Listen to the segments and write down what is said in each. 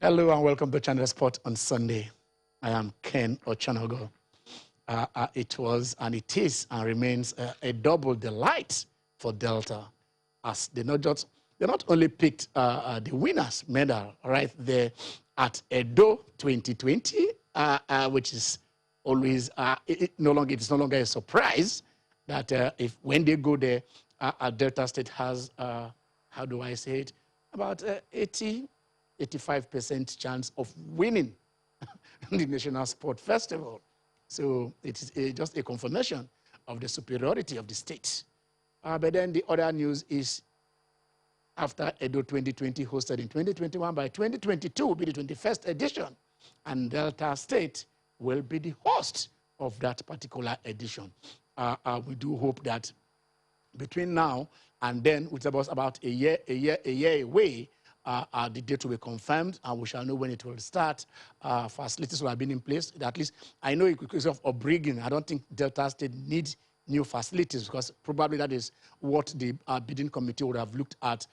Hello and welcome to Channel Sport on Sunday. I am Ken Ochanogo. It was and it is and remains a double delight for Delta, as they not only picked the winners medal right there at Edo 2020, which is always it is no longer a surprise that if when they go there, Delta State has how do I say it, about 85% chance of winning the National Sport Festival. So it is just a confirmation of the superiority of the state. But then the other news is after Edo 2020 hosted in 2021, by 2022 will be the 21st edition, and Delta State will be the host of that particular edition. We do hope that between now and then, which is about a year away, the date will be confirmed, and we shall know when it will start. Facilities will have been in place. At least I know because of upbringing, I don't think Delta State needs new facilities, because probably that is what the bidding committee would have looked at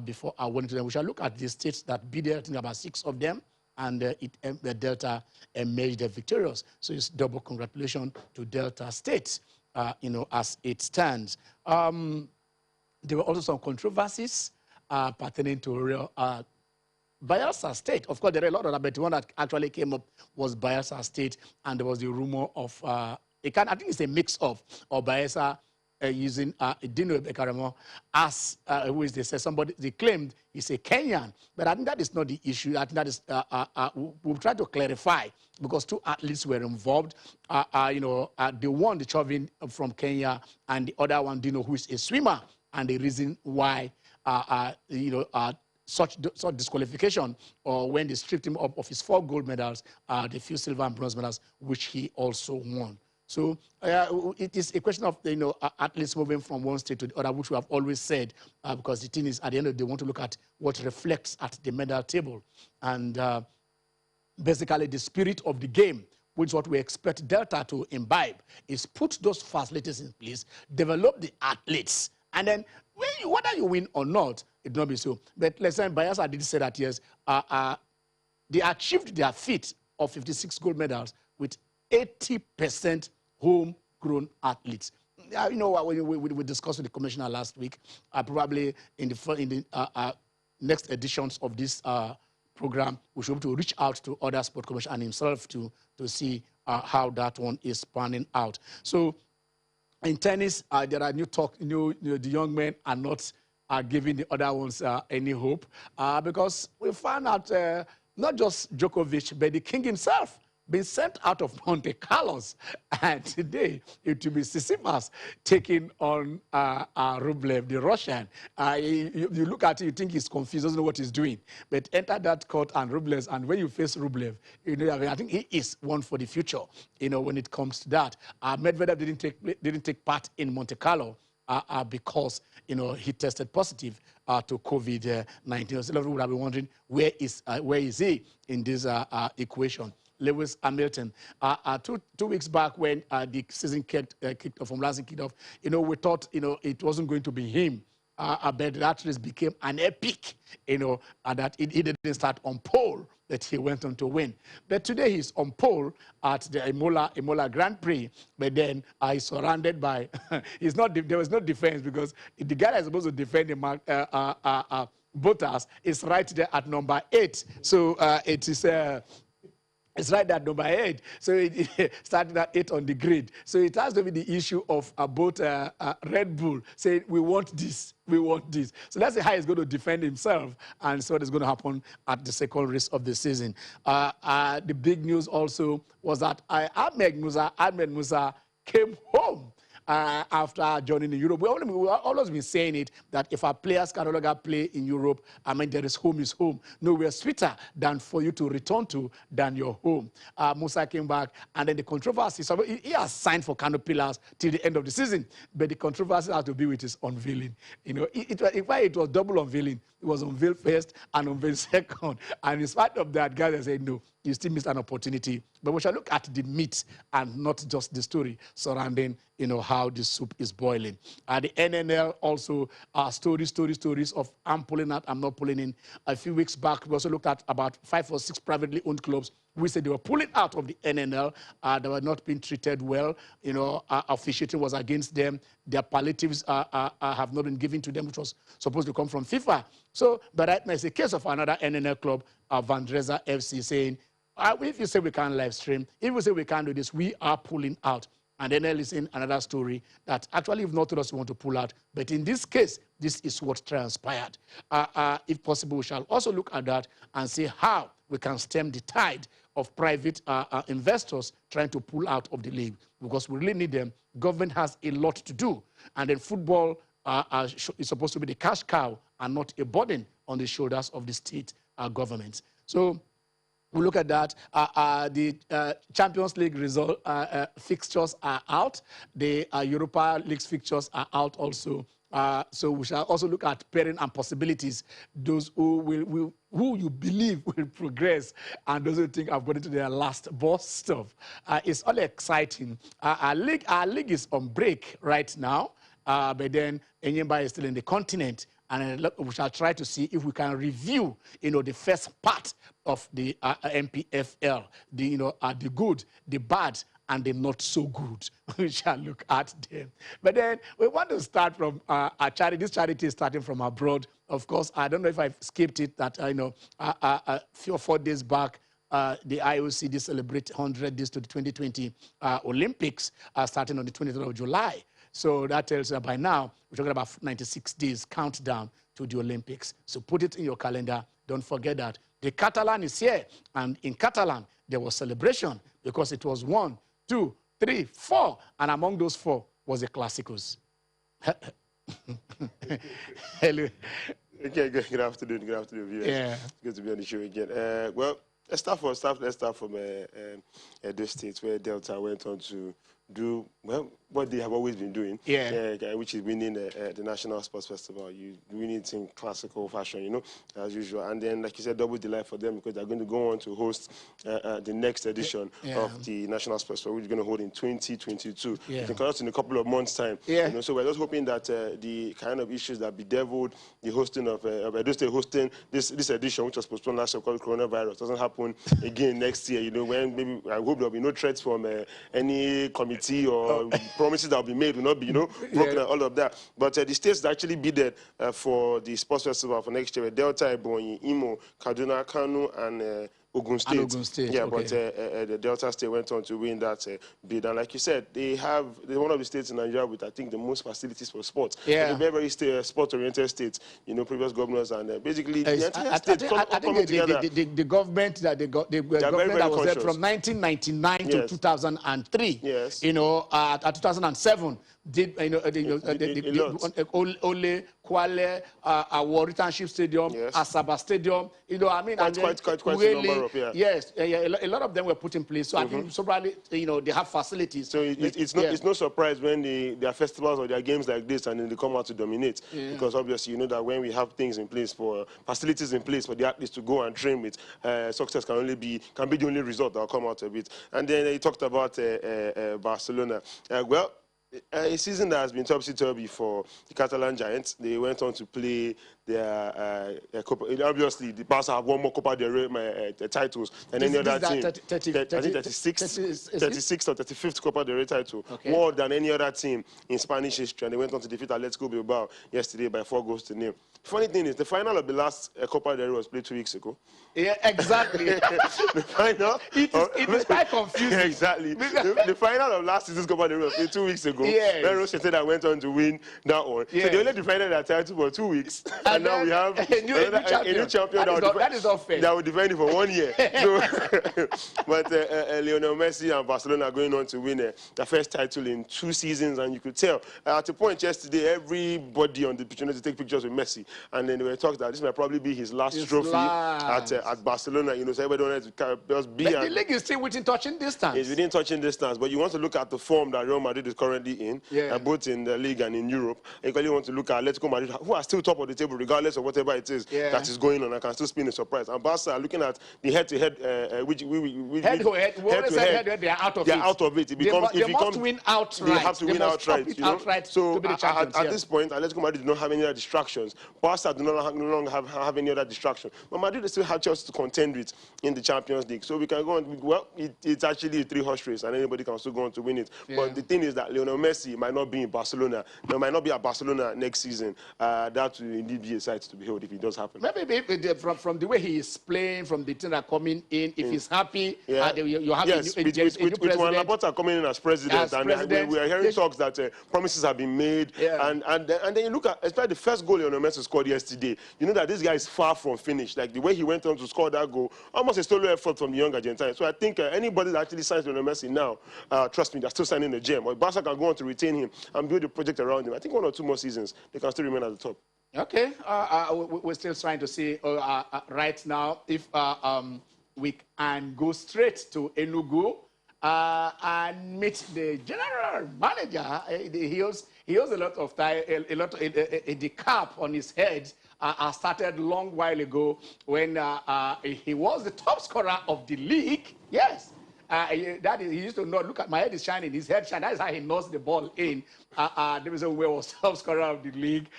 before awarding to them. We shall look at the states that bid, I think about 6 of them, and the Delta emerged victorious. So it's double congratulations to Delta State, as it stands. There were also some controversies pertaining to Bayelsa State. Of course, there are a lot of them, but the one that actually came up was Bayelsa State, and there was the rumor of, I think it's a mix of Bayelsa using Dino Bekaramo as, who is they say somebody, they claimed he's a Kenyan, but I think that is not the issue. I think that is, we'll try to clarify, because 2 athletes were involved. The one, the Chauvin from Kenya, and the other one, Dino, who is a swimmer, and the reason why such disqualification, or when they stripped him of his 4 gold medals, the few silver and bronze medals, which he also won. So it is a question of athletes moving from one state to the other, which we have always said, because the thing is, at the end of the day, they want to look at what reflects at the medal table, and basically the spirit of the game, which is what we expect Delta to imbibe, is put those facilities in place, develop the athletes, and then whether you win or not, it will not be so. But let's say Bayelsa did say that, yes, they achieved their feat of 56 gold medals with 80% homegrown athletes. We discussed with the commissioner last week, probably in the next editions of this program, we should be able to reach out to other sport commissioners and himself to see how that one is panning out. So in tennis, there are new talk. The young men are not giving the other ones any hope, because we found out not just Djokovic, but the king himself been sent out of Monte Carlos, and today it will be Tsitsipas taking on Rublev, the Russian. You look at it, you think he's confused, doesn't know what he's doing. But enter that court and Rublev, and when you face Rublev, I think he is one for the future. When it comes to that, Medvedev didn't take part in Monte Carlo because he tested positive to COVID-19. So a lot of people would have been wondering where is he in this equation. Lewis Hamilton, 2 weeks back when the season kicked off, from last kicked off, we thought, it wasn't going to be him. But that race became an epic, and that he didn't start on pole, that he went on to win. But today he's on pole at the Imola Grand Prix, but then he's surrounded by, there was no defense, because the guy that's supposed to defend him, Bottas, is right there at number 8. So it is... It's right at number 8. So it started at 8 on the grid. So it has to be the issue of both Red Bull saying, we want this, we want this. So that's how he's going to defend himself. And so what is going to happen at the second race of the season. The big news also was that Ahmed Musa came home after joining in Europe. We've always been saying it, that if our players can no longer play in Europe, there is home is home. Nowhere sweeter than for you to return to than your home. Musa came back, and then the controversy, so he has signed for Kano Pillars till the end of the season, but the controversy has to be with his unveiling. It was double unveiling. It was unveiled first and unveiled second. And in spite of that, guys are saying, no, you still missed an opportunity. But we shall look at the meat and not just the story surrounding, how the soup is boiling. The NNL also stories of I'm pulling out, I'm not pulling in. A few weeks back, we also looked at about 5 or 6 privately owned clubs. We said they were pulling out of the NNL. They were not being treated well. Officiating was against them. Their palliatives have not been given to them, which was supposed to come from FIFA. So, but right now, it's a case of another NNL club, Van Dresa FC, saying, if you say we can't live stream, if you say we can't do this, we are pulling out. And then is in another story that actually, if not to us, we want to pull out. But in this case, this is what transpired. If possible, we shall also look at that and see how we can stem the tide of private investors trying to pull out of the league, because we really need them. Government has a lot to do. And then football is supposed to be the cash cow and not a burden on the shoulders of the state governments. So we look at that. The Champions League fixtures are out. The Europa League fixtures are out also. So we shall also look at pairing and possibilities. Those who you believe will progress and those who think have got into their last boss stuff. It's all exciting. Our league is on break right now, but then Enyimba is still in the continent. And we shall try to see if we can review, the first part of the MPFL, the good, the bad, and the not so good. We shall look at them. But then we want to start from our charity. This charity is starting from abroad. Of course, I don't know if I've skipped it, that a few or 4 days back, the IOC did celebrate 100 days to the 2020 Olympics, starting on the 23rd of July. So that tells you by now, we're talking about 96 days countdown to the Olympics. So put it in your calendar. Don't forget that. The Catalan is here. And in Catalan, there was celebration because it was 1, 2, 3, 4. And among those 4 was the Clásicos. Hello. Okay, good afternoon. Good afternoon, viewers. Yeah. Good to be on the show again. Well, let's start from Edo State, where Delta went on to do what they have always been doing, which is winning the National Sports Festival. You win it in classical fashion, as usual. And then, like you said, double delight for them because they're going to go on to host the next edition of the National Sports Festival, which is going to hold in 2022. It can come out in a couple of months' time. So we're just hoping that the kind of issues that bedeviled the hosting of Edo State hosting this edition, which was postponed last year because of coronavirus, doesn't happen again next year. When maybe I hope there'll be no threats from any committee or promises that will be made will not be, broken and all of that. But the states that actually bidded for the sports festival for next year were Delta, Ebonyi, Imo, Kaduna, Kano, and Ogun State. Ogun State. Yeah, but the Delta State went on to win that bid. And like you said, they're one of the states in Nigeria with, I think, the most facilities for sports. Yeah. They're very sport-oriented states, previous governors and basically the entire I state think together. The government that the government that was there from 1999 to 2003, at 2007, did Ole Kwale, Warri Township Stadium, Asaba Stadium, quite a number of, yes, a lot of them were put in place. So I think so probably they have facilities. So it's no surprise when their festivals or their games like this and then they come out to dominate, because obviously you know that when we have things in place for facilities in place for the athletes to go and train with, success can be the only result that will come out of it. And then he talked about Barcelona. A season that has been topsy-turvy for the Catalan Giants. They went on to play their obviously, the Barca have won more Copa del Rey titles than any other team. I think 36th or 35th Copa del Rey title. More than any other team in Spanish history. And they went on to defeat Atletico Bilbao yesterday by 4-0. Funny thing is, the final of the last Copa del Rey was played 2 weeks ago. Yeah, exactly. The final. It is quite confusing. Yeah, exactly. the final of last season's Copa del Rey was played 2 weeks ago. Yes. Then Roche said I went on to win that one. So they only defended their title for 2 weeks. And now we have a new champion that is not fair. That will defend it for 1 year. So, but Lionel Messi and Barcelona are going on to win their first title in 2 seasons, and you could tell at a point yesterday, everybody on the pitch wanted to take pictures with Messi, and then they were talking that this might probably be his last trophy at Barcelona. So everybody wanted to just be. The league is still within touching distance. It's within touching distance, but you want to look at the form that Real Madrid is currently widely in, both in the league and in Europe. Equally want to look at Atletico Madrid, who are still top of the table regardless of whatever it is that is going on and can still spin a surprise. And Barca are looking at the head-to-head, head-to-head, they are out of it. They are out of it. They must win outright. They have to win outright. So to be the champions, at this point, Atletico Madrid do not have any other distractions. Barca do no longer have any other distraction. But Madrid still have chances to contend with in the Champions League. So we can go on. Well, it's actually a 3-horse race, and anybody can still go on to win it. But the thing is that Lionel Messi might not be in Barcelona. No, might not be at Barcelona next season. That will indeed be a sight to behold if it does happen. Maybe from the way he is playing, from the thing that are coming in, if he's happy, you have with Juan Laporta coming in as president, we are hearing talks that promises have been made, and then you look at especially the first goal Lionel Messi scored yesterday. You know that this guy is far from finished. Like the way he went on to score that goal, almost a solo effort from the young Argentine. So I think anybody that actually signs Lionel Messi now, trust me, they're still signing a gem. Or Barca can go on to retain him and build a project around him. I think 1 or 2 more seasons they can still remain at the top. Okay, we're still trying to see right now if we can go straight to Enugu and meet the general manager. He owes a lot of time, the cap on his head started long while ago when he was the top scorer of the league. Yes. He used to know, look at my head is shining, his head shines. That's how he knows the ball in. There was a way was top scorer of the league.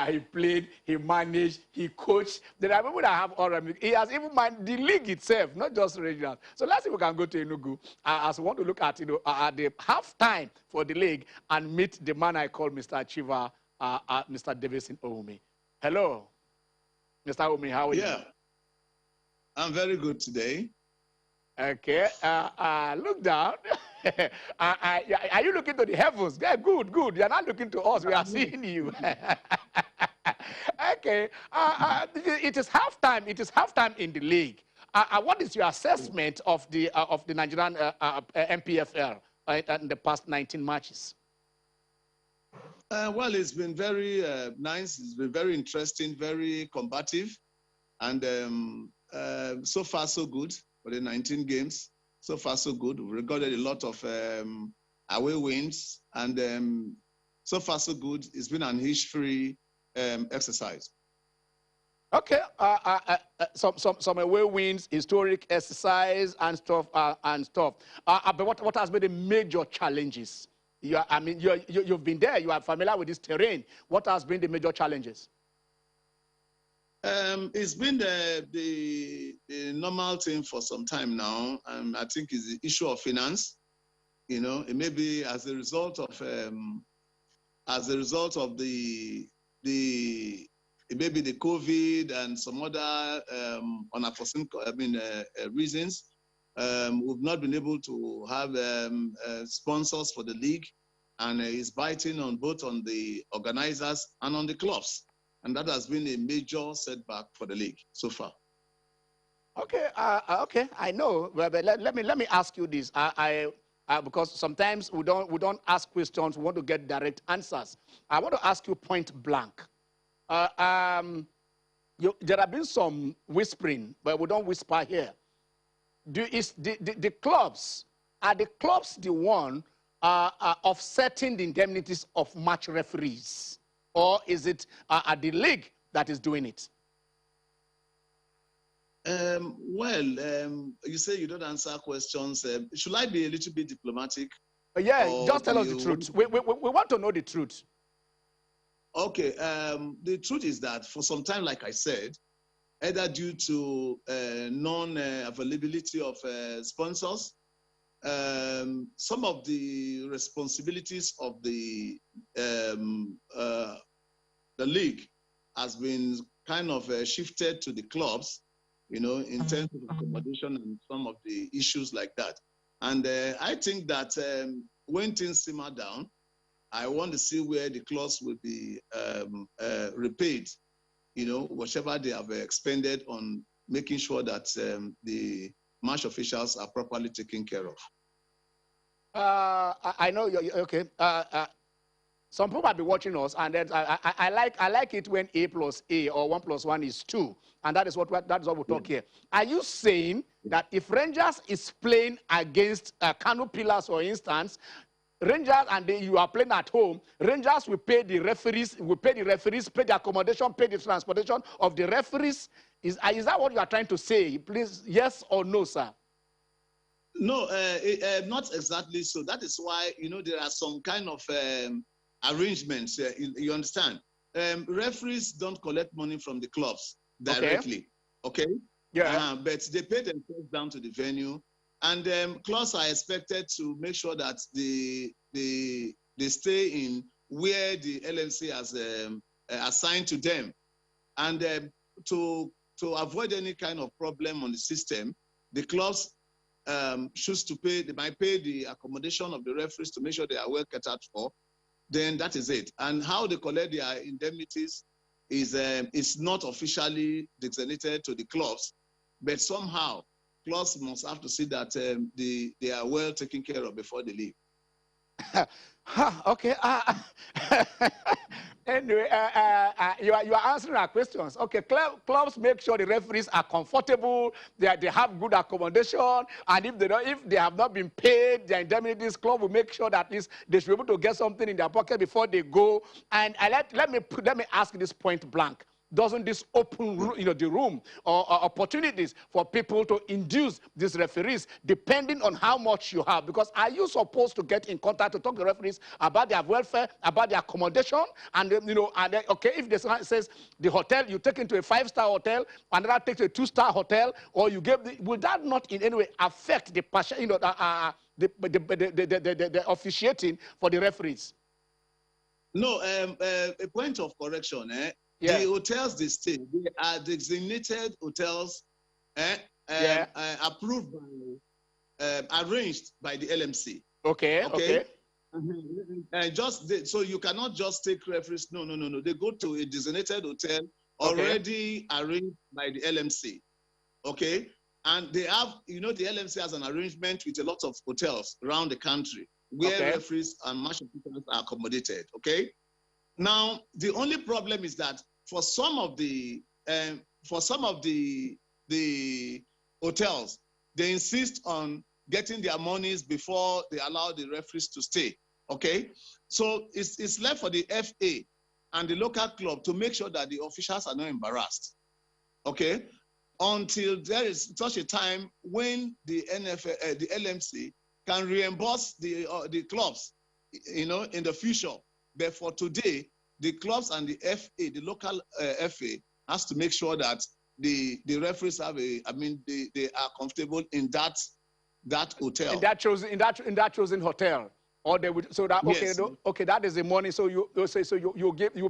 He played, he managed, he coached. There are people that have all of it. He has even managed the league itself, not just regional. So let's see if we can go to Enugu as we want to look at the halftime for the league and meet the man I call Mr. Chiva, Mr. Davidson Oumi. Hello, Mr. Oumi, how are you? Yeah, I'm very good today. Okay, look down. Are you looking to the heavens? Yeah, good, good. You're not looking to us. We are seeing you. Okay, it is halftime. It is halftime in the league. What is your assessment of the Nigerian MPFL in the past 19 matches? Well, it's been very nice. It's been very interesting, very combative, and so far so good. For the 19 games, so far so good. We recorded a lot of away wins, and so far so good. It's been an hitch-free exercise. Okay, some away wins, historic exercise, and stuff. But what has been the major challenges? You've been there. You are familiar with this terrain. What has been the major challenges? It's been the normal thing for some time now. I think it's the issue of finance. You know, it may be as a result of the COVID and some other unforeseen reasons. We've not been able to have sponsors for the league, and it's biting on both on the organizers and on the clubs. And that has been a major setback for the league so far. Okay, okay, I know. But let me ask you this. Because sometimes we don't ask questions. We want to get direct answers. I want to ask you point blank. There have been some whispering, but we don't whisper here. The clubs, are the clubs the one offsetting the indemnities of match referees? Or is it the league that is doing it? You say you don't answer questions. Should I be a little bit diplomatic? Yeah, just tell us the truth. We want to know the truth. Okay. The truth is that for some time, like I said, either due to non-availability of sponsors, some of the responsibilities of the league has been kind of shifted to the clubs, you know, in terms of accommodation and some of the issues like that. And I think that when things simmer down, I want to see where the clubs will be repaid, you know, whatever they have expended on making sure that the match officials are properly taken care of. I know you're okay. Some people might be watching us, and then I like it when A plus A or 1 + 1 is 2, and that is what we talk here. Are you saying that if Rangers is playing against Kano Pillars, for instance, Rangers and you are playing at home, Rangers will pay the referees, pay the accommodation, pay the transportation of the referees. Is that what you are trying to say? Please, yes or no, sir? No, not exactly so. That is why, there are some kind of arrangements. You understand? Referees don't collect money from the clubs directly. Okay? Yeah. But they pay themselves down to the venue. And clubs are expected to make sure that they stay in where the LMC has assigned to them. And to avoid any kind of problem on the system, the clubs choose to pay. They might pay the accommodation of the referees to make sure they are well catered for. Then that is it. And how they collect their indemnities is not officially designated to the clubs, but somehow clubs must have to see that they are well taken care of before they leave. Okay. Anyway, you are answering our questions. Okay, clubs make sure the referees are comfortable, they have good accommodation, and if they have not been paid their indemnities, club will make sure that at least they should be able to get something in their pocket before they go. And let me ask this point blank. Doesn't this open the room or opportunities for people to induce these referees depending on how much you have? Because are you supposed to get in contact to talk to the referees about their welfare, about their accommodation? And okay, if the says the hotel, you take into a 5-star hotel, another takes a 2-star hotel, or you give will that not in any way affect the the officiating for the referees? No, a point of correction. Yeah. The hotels they stay, they are designated hotels approved by, arranged by the LMC. Okay, okay. And so you cannot just take referees. No. They go to a designated hotel already arranged by the LMC. Okay. And they have, the LMC has an arrangement with a lot of hotels around the country where referees and match officials are accommodated. Okay. Now, the only problem is that for some of the hotels, they insist on getting their monies before they allow the referees to stay. Okay, so it's left for the FA and the local club to make sure that the officials are not embarrassed. Okay, until there is such a time when the LMC can reimburse the clubs, in the future. But for today, the clubs and the FA, the local FA, has to make sure that the referees have they are comfortable in that hotel. In that chosen hotel, or they would okay, that is the money. So you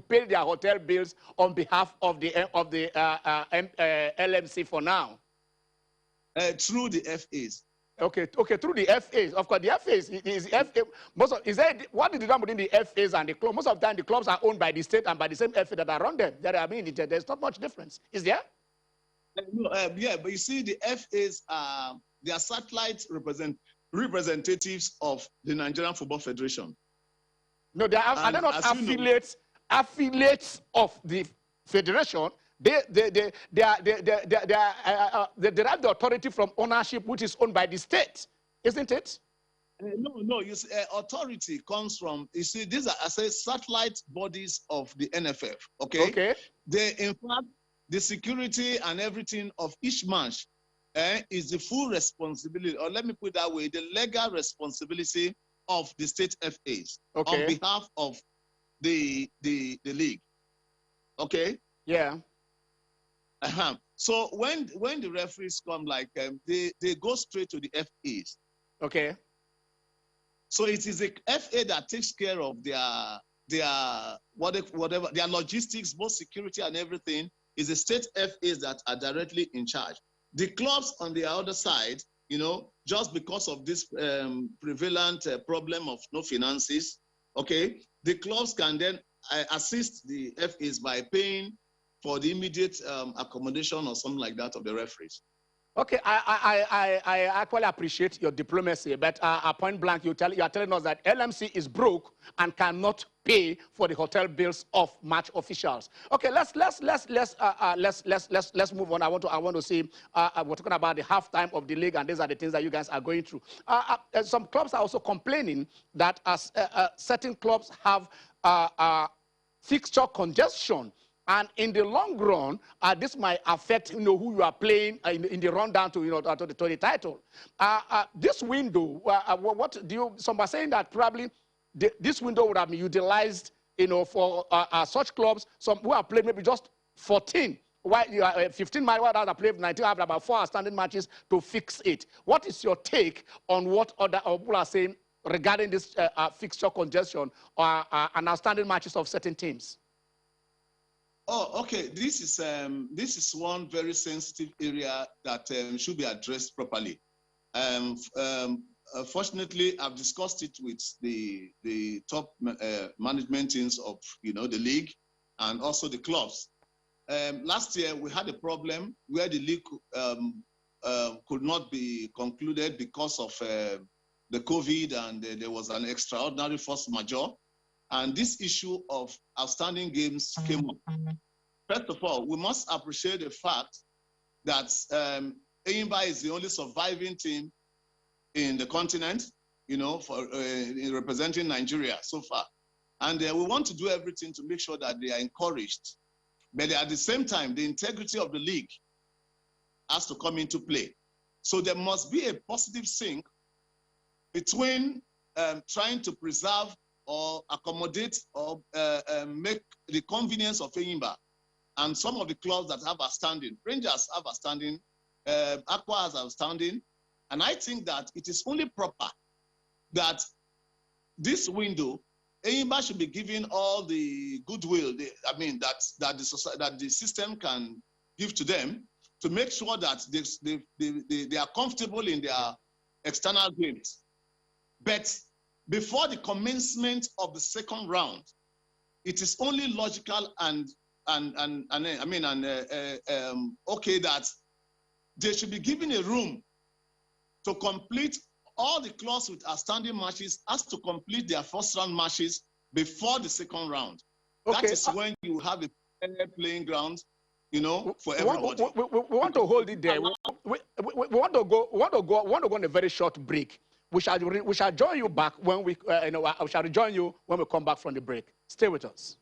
pay their hotel bills on behalf of the LMC for now. Through the FAs. Okay, through the FAs. Of course, the FAs is FA. What is the difference between the FAs and the club? Most of the time, the clubs are owned by the state and by the same FA that are run them. There's not much difference. Is there? Yeah, but you see, the FAs they are satellite representatives of the Nigerian Football Federation. No, are they not affiliates of the federation? They derive the authority from ownership, which is owned by the state, isn't it? No. You see, authority comes from. You see, these are satellite bodies of the NFF. Okay. Okay. They, in fact, the security and everything of each match is the full responsibility, or let me put it that way, the legal responsibility of the state FAs on behalf of the league. Okay. Yeah. So when the referees come, they go straight to the FAs. Okay. So it is the FA that takes care of their whatever their logistics, both security and everything. Is the state FAs that are directly in charge. The clubs on the other side, just because of this prevalent problem of no finances, okay, the clubs can then assist the FAs by paying for the immediate accommodation or something like that of the referees. Okay, I actually appreciate your diplomacy, but at point blank, you are telling us that LMC is broke and cannot pay for the hotel bills of match officials. Okay, let's move on. I want to see we're talking about the halftime of the league, and these are the things that you guys are going through. Some clubs are also complaining that certain clubs have fixture congestion. And in the long run, this might affect who you are playing in the rundown to to the title. This window, what do you? Some are saying that probably this window would have been utilized, for such clubs. Some who have played maybe just 14. Why 15 matches? While others have played 19, have about 4 outstanding matches to fix it. What is your take on what other people are saying regarding this fixture congestion or outstanding matches of certain teams? Oh, okay. This is one very sensitive area that should be addressed properly. Fortunately, I've discussed it with the top management teams of the league and also the clubs. Last year we had a problem where the league could not be concluded because of the COVID, and there was an extraordinary force majeure. And this issue of outstanding games came up. First of all, we must appreciate the fact that Enyimba is the only surviving team in the continent, for representing Nigeria so far. And we want to do everything to make sure that they are encouraged. But at the same time, the integrity of the league has to come into play. So there must be a positive sync between trying to preserve or accommodate or make the convenience of Enyimba and some of the clubs that have outstanding. Rangers have outstanding, Aqua has outstanding, and I think that it is only proper that this window, Enyimba should be given all the goodwill, that the system can give to them to make sure that they are comfortable in their external games. But before the commencement of the second round, it is only logical and okay that they should be given a room to complete all the clubs with outstanding matches as to complete their first round matches before the second round. Okay. That is when you have a playing ground, for everybody. We want to hold it there. We want to go on a very short break. We shall join you back when we shall rejoin you when we come back from the break. Stay with us.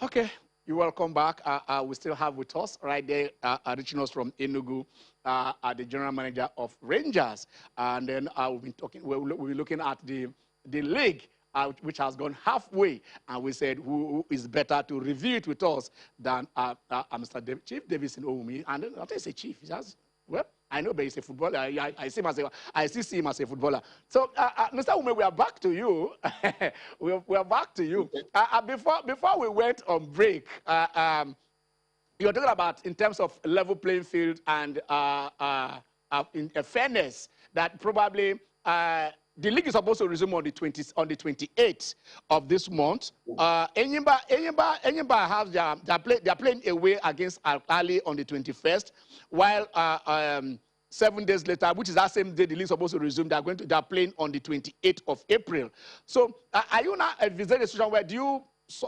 Okay, you're welcome back. We still have with us right there, reaching us from Enugu, the general manager of Rangers. And then we've been talking, we'll be looking at the league, which has gone halfway. And we said, who is better to review it with us than Mr. Chief Davidson Owumi. And then, I think say Chief, he has, well, I know, but he's a footballer. I see him as I still see him as a footballer. So, Mr. Ume, we are back to you. we are back to you. Before we went on break, you're talking about in terms of level playing field and in fairness that probably the league is supposed to resume on the 28th of this month. Enyimba have they're playing away against Al Ahly on the 21st, while 7 days later, which is that same day the league is supposed to resume, they're playing on the 28th of April. So are you now envisaging a situation where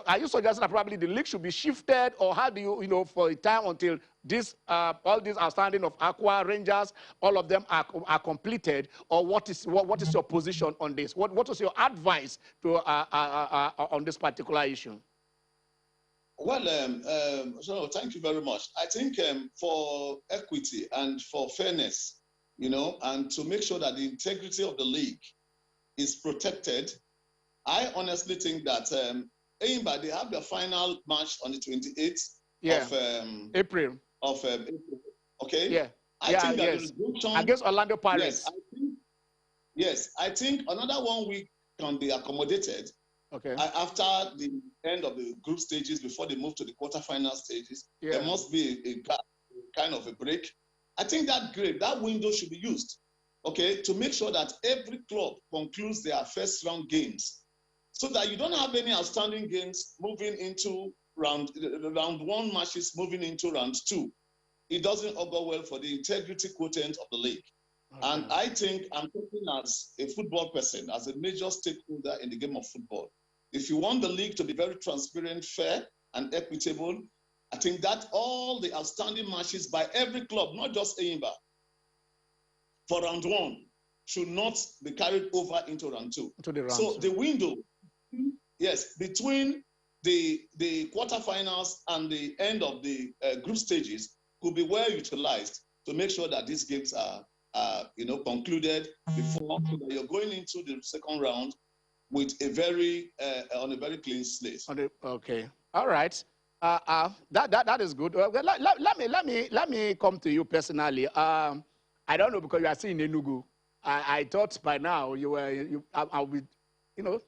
are you suggesting that probably the league should be shifted, or how do you, for a time until this, all these outstanding of Aqua, Rangers, all of them are completed, or what is your position on this? What was your advice to on this particular issue? Well, so thank you very much. I think for equity and for fairness, and to make sure that the integrity of the league is protected, I honestly think that Enyimba, they have their final match on the 28th of April. Okay. Yeah. I think that against Orlando Pirates. Yes, I think another 1 week can be accommodated. Okay. After the end of the group stages, before they move to the quarterfinal stages, there must be a kind of a break. I think that window should be used, okay, to make sure that every club concludes their first round games, so that you don't have any outstanding games moving into round 1 matches moving into round 2. It doesn't augur well for the integrity quotient of the league. Okay. And I think I'm talking as a football person, as a major stakeholder in the game of football. If you want the league to be very transparent, fair, and equitable, I think that all the outstanding matches by every club, not just Enyimba, for round 1, should not be carried over into round 2. So the window, yes, between the quarterfinals and the end of the group stages could be well utilized to make sure that these games are concluded before, so that you're going into the second round with on a very clean slate. Okay, all right. That is good. Let me come to you personally. I don't know, because you are still in Enugu. I thought by now I'll be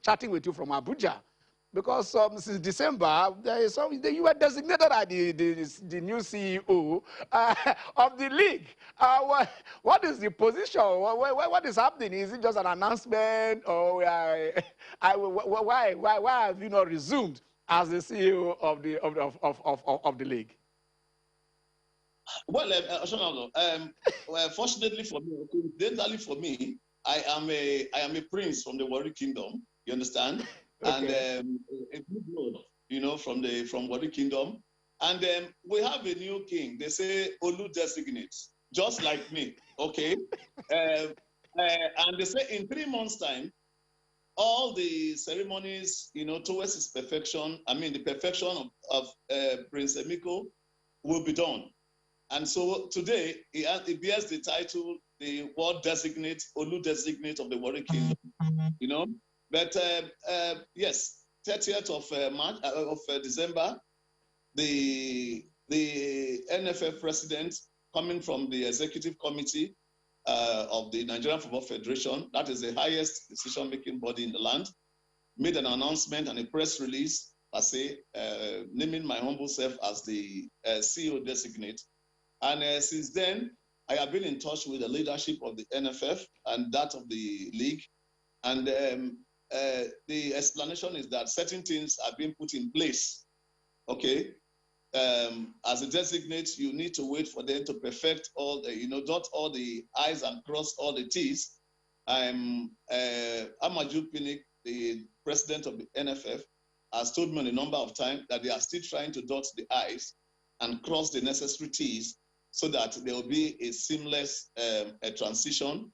chatting with you from Abuja, because since December you were designated as the new CEO of the league. What is the position? What is happening? Is it just an announcement, or why have you not resumed as the CEO of the league? Well, fortunately for me, coincidentally for me, I am a prince from the Warri Kingdom. You understand? Okay. And a good lord, from Warri Kingdom. And we have a new king. They say Olu designates, just like me. Okay. And they say in 3 months' time, all the ceremonies, towards his perfection, the perfection of Prince Emiko will be done. And so today, he bears the title, the world designate, Olu designate of the Warri Kingdom, But yes, 30th of December, the NFF president, coming from the executive committee of the Nigerian Football Federation, that is the highest decision-making body in the land, made an announcement and a press release, naming my humble self as the CEO designate. And since then, I have been in touch with the leadership of the NFF and that of the league. And the explanation is that certain things are being put in place. Okay. As a designate, you need to wait for them to perfect all the, dot all the I's and cross all the T's. Amaju Pinnick, the president of the NFF, has told me on a number of times that they are still trying to dot the I's and cross the necessary T's, so that there will be a seamless transition,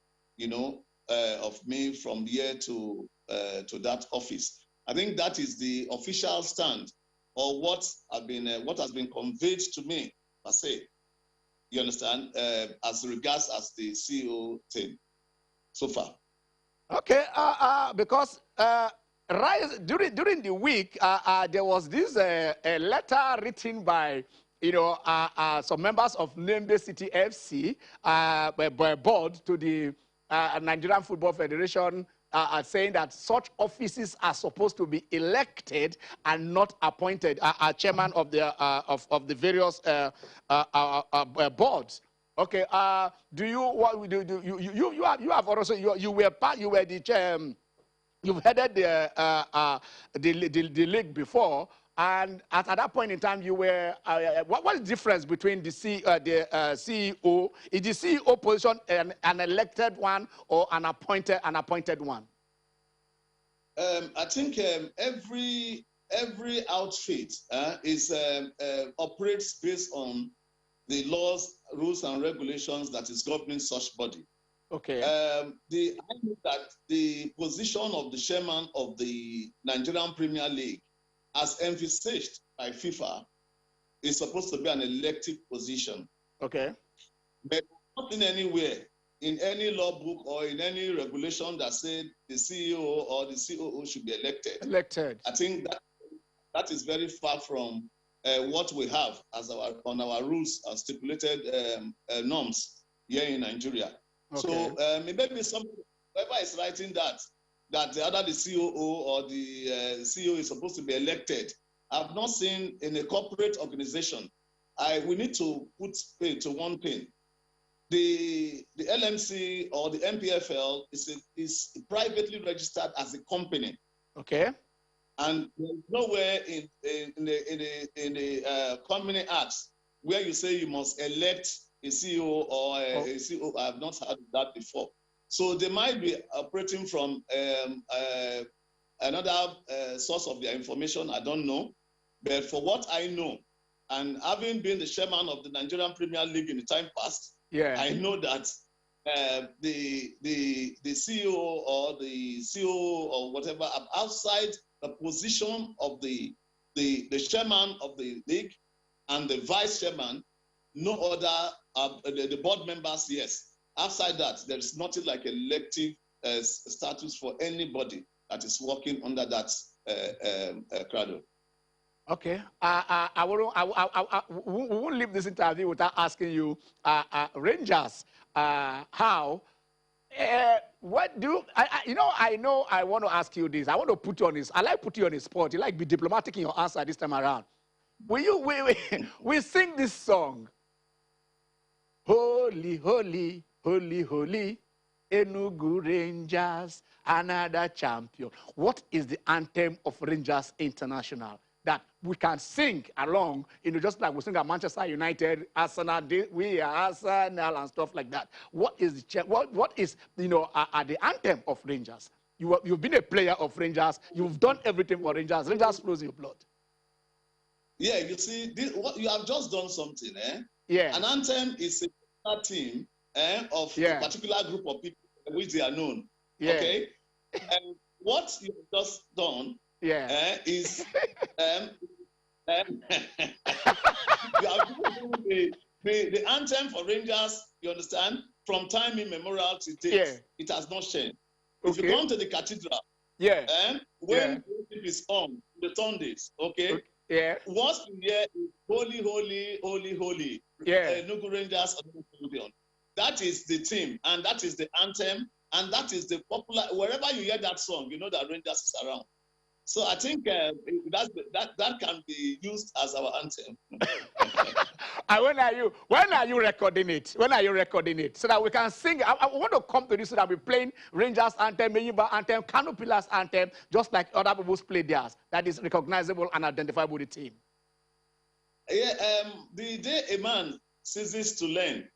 of me from here to that office. I think that is the official stand or what has been conveyed to me per se. You understand? As regards as the CEO team so far. Okay, because during the week, there was this a letter written by some members of Nembe City FC by board to the Nigerian Football Federation, saying that such offices are supposed to be elected and not appointed. Chairman of the various boards. Okay. Do you what do you have also you were the you've headed the league before, and at that point in time you were what is the difference between the CEO? Is the CEO position an elected one or an appointed one? I think every outfit operates based on the laws, rules, and regulations that is governing such body. Okay. I know that the position of the chairman of the Nigerian Premier League, as envisaged by FIFA, is supposed to be an elective position. Okay. But not in anywhere, in any law book or in any regulation that said the CEO or the COO should be elected. Elected. I think that is very far from what we have as on our rules and stipulated norms here in Nigeria. Okay. So maybe whoever is writing that either the COO or the CEO is supposed to be elected. I've not seen in a corporate organization. We need to put pay to one thing. The LMC or the MPFL is privately registered as a company. Okay. And there's nowhere in the company acts where you say you must elect a CEO or a CEO. I have not heard that before. So they might be operating from another source of their information. I don't know. But for what I know, and having been the chairman of the Nigerian Premier League in the time past, yeah, I know that the CEO or the CEO or whatever are outside the position of the chairman of the league and the vice chairman. No other the board members. Yes, outside that, there is nothing like elective status for anybody that is working under that cradle. Okay, we won't leave this interview without asking you, Rangers, how, what do, I know I want to ask you this. I want to put you on this. I like put you on the spot. You like be diplomatic in your answer this time around. We sing this song. Holy, holy, holy, holy, Enugu Rangers, another champion. What is the anthem of Rangers International that we can sing along, just like we sing at Manchester United, Arsenal, we are Arsenal and stuff like that? What is the anthem of Rangers? You've been a player of Rangers. You've done everything for Rangers. Rangers flows in your blood. Yeah, you see, you have just done something, eh? Yeah. An anthem is a team of a particular group of people which they are known. Yeah. Okay? And what you have just done is you have the anthem for Rangers, you understand, from time immemorial to date. Yeah. It has not changed. Okay. If you come to the cathedral, when worship is on the Sundays, okay? Yeah. Once you hear is holy, holy, holy, holy. Yeah. Enugu Rangers. That is the team, and that is the anthem, and that is the popular. Wherever you hear that song, you know that Rangers is around. So I think that can be used as our anthem. And when are you recording it? When are you recording it so that we can sing? I want to come to this so that we're playing Rangers anthem, Menyimba anthem, Kano Pillars anthem, just like other people's play theirs. That is recognizable and identifiable with the team. Yeah, the day a man ceases to learn,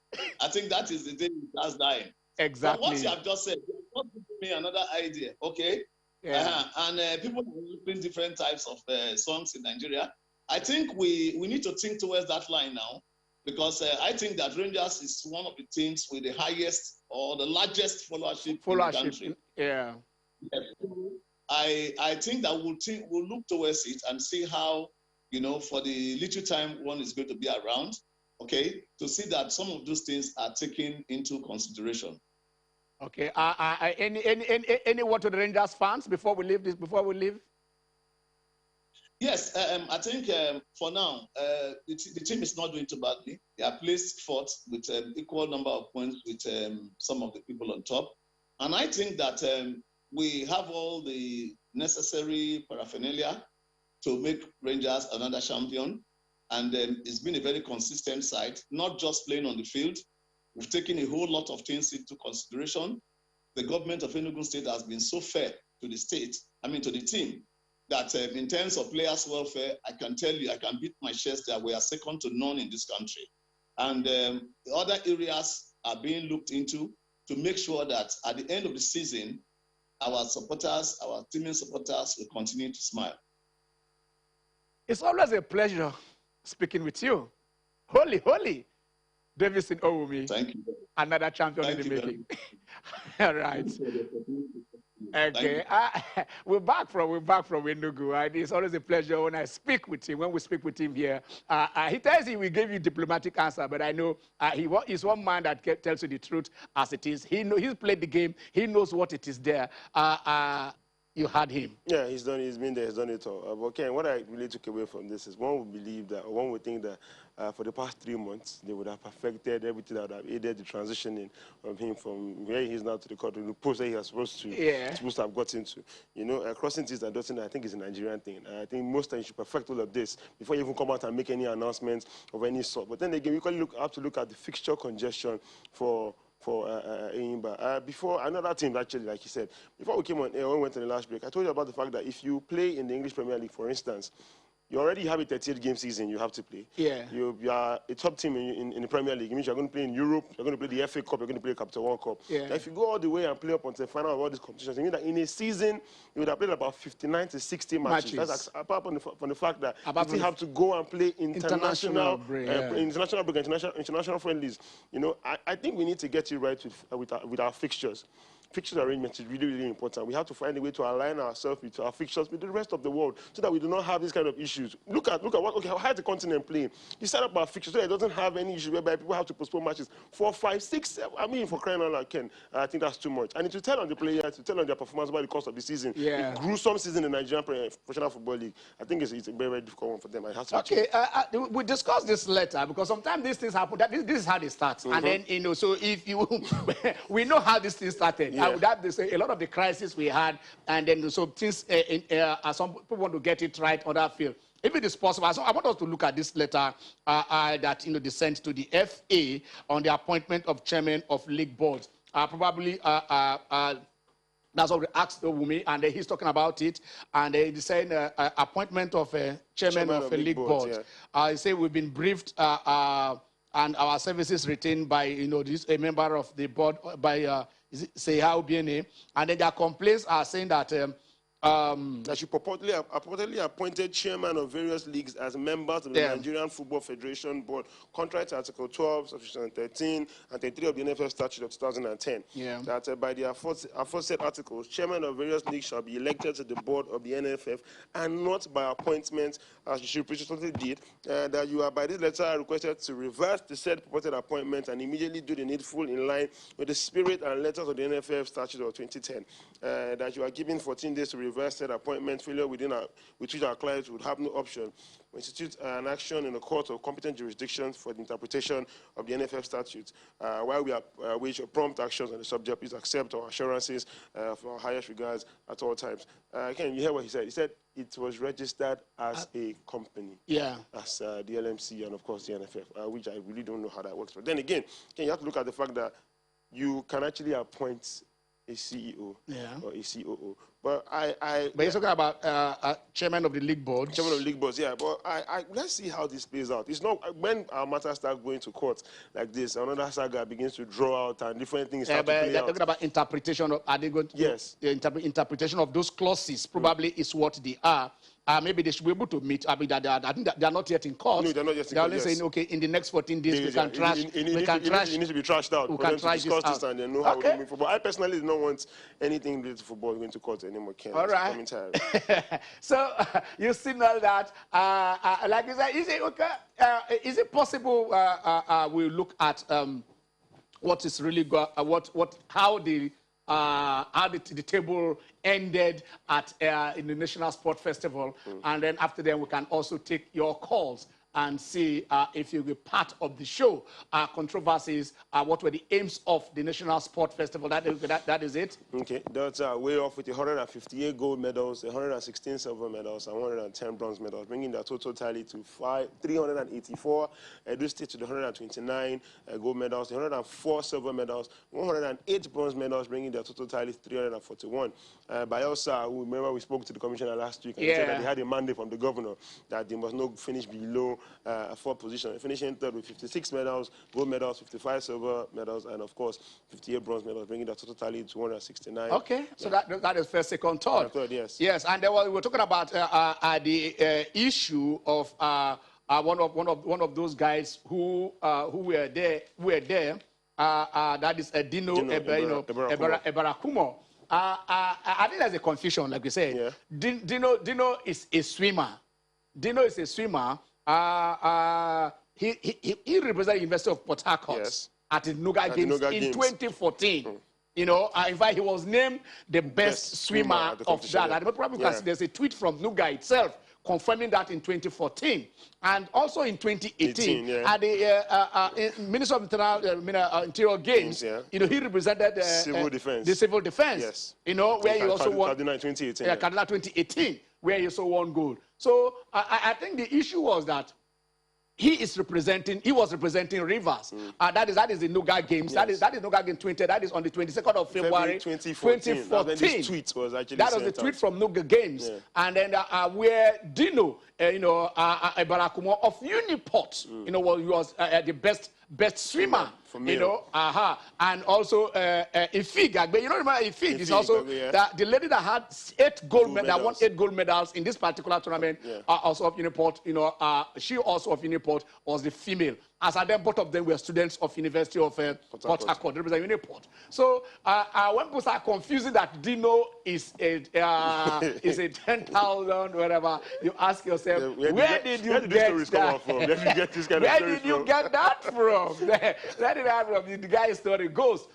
I think that is the day he starts dying. Exactly. But what you have just said, you have given me another idea, okay? Yeah. And people are doing different types of songs in Nigeria. I think we need to think towards that line now, because I think that Rangers is one of the teams with the highest or the largest followership in the country. Yeah. I think that we'll look towards it and see how, you know, for the little time one is going to be around, okay, to see that some of those things are taken into consideration. Okay. Any word to the Rangers fans before we leave this? Before we leave? Yes, I think for now, the team is not doing too badly. They are placed fourth with equal number of points with some of the people on top. And I think that we have all the necessary paraphernalia to make Rangers another champion. And it's been a very consistent side, not just playing on the field. We've taken a whole lot of things into consideration. The government of Enugu State has been so fair to the state, to the team, that in terms of players' welfare, I can tell you, I can beat my chest that we are second to none in this country. And the other areas are being looked into to make sure that at the end of the season, our supporters, our teaming supporters will continue to smile. It's always a pleasure speaking with you. Holy. Davidson Owumi. Thank you. Another champion in the making. All right. Okay. We're back from Enugu. Right? It's always a pleasure when I speak with him, when we speak with him here. He tells you we gave you diplomatic answer, but I know he's one man that tells you the truth as it is. He's played the game. He knows what it is there. You had him. Yeah, he's been there, he's done it all. But Ken, what I really took away from this is one would believe that, or one would think that for the past 3 months, they would have perfected everything that would have aided the transitioning of him from where he is now to the court, to the post that he was supposed to have got into. You know, crossing T's and dotting, I think is a Nigerian thing. I think most times you should perfect all of this before you even come out and make any announcements of any sort. But then again, we have to look at the fixture congestion for Enyimba. Before another team, actually, like you said, before we came on air, when we went on the last break, I told you about the fact that if you play in the English Premier League, for instance, you already have a 38 game season you have to play. Yeah. You are a top team in the Premier League. It means you're going to play in Europe, you're going to play the FA Cup, you're going to play the Capital One Cup. Yeah. Now, if you go all the way and play up until the final of all these competitions, it means that in a season, you would have played about 59 to 60 matches. That's apart from the fact that you still have to go and play international friendlies. You know, I think we need to get it right with our fixtures. Fixture arrangement is really, really important. We have to find a way to align ourselves with our fixtures with the rest of the world so that we do not have these kind of issues. Look at how is the continent playing? You set up our fixtures so that it doesn't have any issues whereby people have to postpone matches 4, 5, 6, 7. I mean, for crying out loud, Ken, I think that's too much. And it will tell on the players, to tell on their performance over the course of the season. Yeah. A gruesome season in the Nigerian Professional Football League. I think it's a very, very difficult one for them. Okay, we discussed this later because sometimes these things happen. This is how they start. And then, you know, so if you, we know how this thing started. Yeah. I would have to say a lot of the crisis we had, and then so things, some people want to get it right on that field. If it is possible, I want us to look at this letter that they sent to the FA on the appointment of chairman of league boards. Probably that's what we asked Owumi, and he's talking about it. And he's saying appointment of a chairman of a league board. Yeah. He said we've been briefed and our services retained by a member of the board by Seyhao Biene, and then their complaints are saying that that she purportedly appointed chairman of various leagues as members of the Nigerian Football Federation Board, contrary to Article 12, Section 13, and 33 of the NFL Statute of 2010. Yeah. That by the aforesaid articles, chairman of various leagues shall be elected to the board of the NFF and not by appointment, as she previously did. That you are by this letter requested to reverse the said purported appointment and immediately do the needful in line with the spirit and letters of the NFF Statute of 2010. That you are given 14 days to reverse said appointment, failure with which our clients would have no option. We institute an action in the court of competent jurisdictions for the interpretation of the NFF statutes. While we wage prompt actions on the subject, please accept our assurances for our highest regards at all times. Can you hear what he said? He said it was registered as a company. Yeah. As the LMC and, of course, the NFF, which I really don't know how that works. But then again, you have to look at the fact that you can actually appoint a CEO or a COO. But But you're talking about chairman of the league board. Chairman of the league boards, yeah. But let's see how this plays out. It's not when our matters start going to court like this, another saga begins to draw out and different things start to play out. They're talking about interpretation of, are they going to? Yes. Interpretation of those clauses probably is what they are. maybe they should be able to meet. I mean, I think that they are not yet in court. No, they're not yet in They're court. only saying, okay, in the next 14 days, we can trash. It needs to be trashed out. We can trash this out. And then know how we move forward. I personally do not want anything related to football going to court anymore. All right. So you see now that, like you said, is it possible we look at what is really how the table ended at in the National Sport Festival, and then after that we can also take your calls and see if you'll be part of the show. Controversies, what were the aims of the National Sport Festival? That is it. Okay, that's way off with 158 gold medals, 116 silver medals, and 110 bronze medals, bringing the total tally to 384. Edo State to the 129 gold medals, 104 silver medals, 108 bronze medals, bringing their total tally to 341. Bayelsa, who remember we spoke to the commissioner last week, and he said that they had a mandate from the governor that they must not finish below fourth position, finishing third with 56 medals, gold medals, 55 silver medals, and of course 58 bronze medals, bringing the total tally to 169. Okay, so that is first, second, third. Third, yes. Yes, and then we were talking about the issue of one of those guys who were there. That is Dino Ebarakumo. I think there's a confusion, like we said. Yeah. Dino is a swimmer. Dino is a swimmer. He represented the University of Port Harcourt at the Nuga Games in 2014. You know, in fact, he was named the best swimmer of that. I probably because there's a tweet from Nuga itself confirming that in 2014. And also in 2018, at the Minister of Interior Games, you know, he represented the civil defense. Yes. You know, where he also won. Kaduna 2018. Kaduna 2018, where he also won gold. So I think the issue was that he was representing Rivers. That is the Nuga Games. Yes. That is Nuga Game 20. That is on the 22nd of February 2014. This tweet was actually that was the tweet from Nuga Games. Yeah. And then where Dino, Ebarakumo of Uniport, you know, was the best swimmer. You know, and also Ifig, you know, remember Ifig is also the lady that had 8 gold medals, that won 8 gold medals in this particular tournament, also of Uniport. You know, she also of Uniport was the female. As I then both of them were students of University of Port Harcourt, representing Uniport. So when people start confusing that Dino is a 10,000 whatever, you ask yourself, where did you get that from? Where did you get that from? The guy's story goes.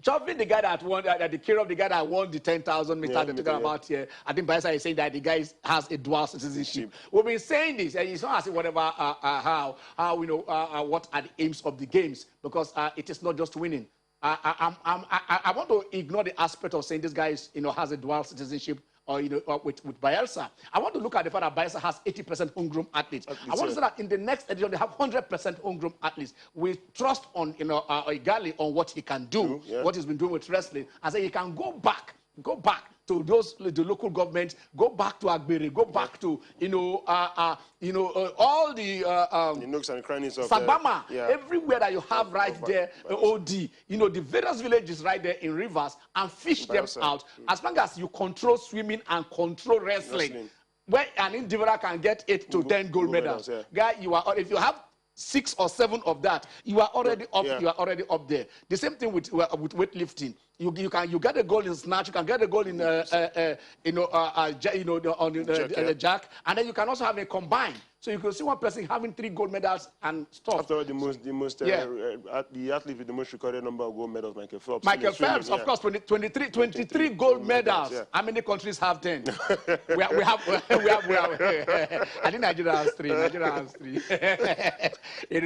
Chovin, the guy that won, the care of the guy that won the 10,000 meters they're talking about here, I think Bayelsa is saying that the guy has a dual citizenship. We've been saying this, and it's not asking whatever, how you know, what are the aims of the games, because it is not just winning. I want to ignore the aspect of saying this guy is, you know, has a dual citizenship. Or, you know, with Bayelsa. I want to look at the fact that Bayelsa has 80% homegrown athletes. I want to say that in the next edition, they have 100% homegrown athletes. We trust on, you know, Igali on what he can do, what he's been doing with wrestling. I say he can go back to the local government, go back to Agbere, go back to, you know, all the nooks and crannies of Sabama, everywhere that you have there, OD, you know, the various villages right there in Rivers, and fish them out. As long as you control swimming and control wrestling. Where an individual can get 8 to 10 gold medals. Guy, if you have 6 or 7 of that, you are already up. You are already up there. The same thing with weightlifting. You get a goal in snatch. You can get a goal in the jack, and then you can also have a combine. So you can see one person having 3 gold medals and stuff. After all, the athlete with the most recorded number of gold medals, Michael Phelps. Michael Phelps, of course, 23 gold medals. How many countries have 10? we have. I think Nigeria has 3. Nigeria has 3.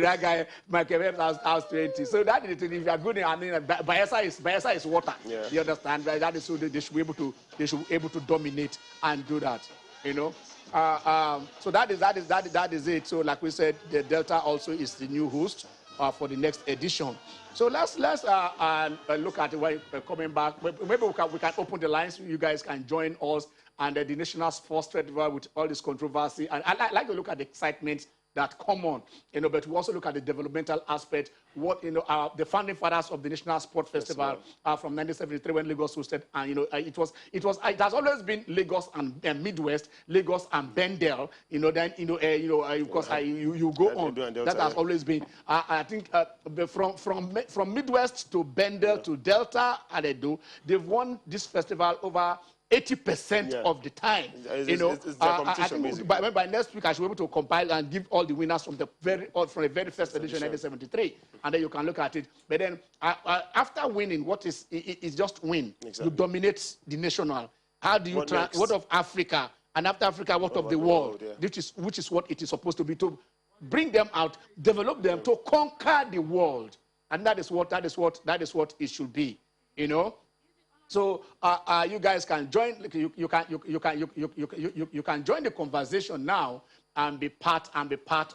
That guy, Michael Phelps, has 20. So that is, if you are good, I mean, Bayelsa is water. Yeah. You understand? That is so they should be able to dominate and do that. You know. So that is it. So like we said, the Delta also is the new host for the next edition. So let's look at it coming back. Maybe we can open the lines. You guys can join us and the National Sports Festival with all this controversy. And I like to look at the excitement that common, but we also look at the developmental aspect. What, the founding fathers of the National Sport Festival from 1973 when Lagos hosted, and, it has always been Lagos and Midwest, Lagos and Bendel, then, of course, you go on. That has always been, I think, from Midwest to Bendel to Delta and Edo, they've won this festival over 80% of the time. It's I think by next week I should be able to compile and give all the winners from the very first edition, 1973, and then you can look at it. But then after winning, what is just win? Exactly. You dominate the national. How do you what of Africa? And after Africa, what of the world? Which is what it is supposed to be, to bring them out, develop them to conquer the world, and that is what it should be. So you guys can join. You can join the conversation now and be part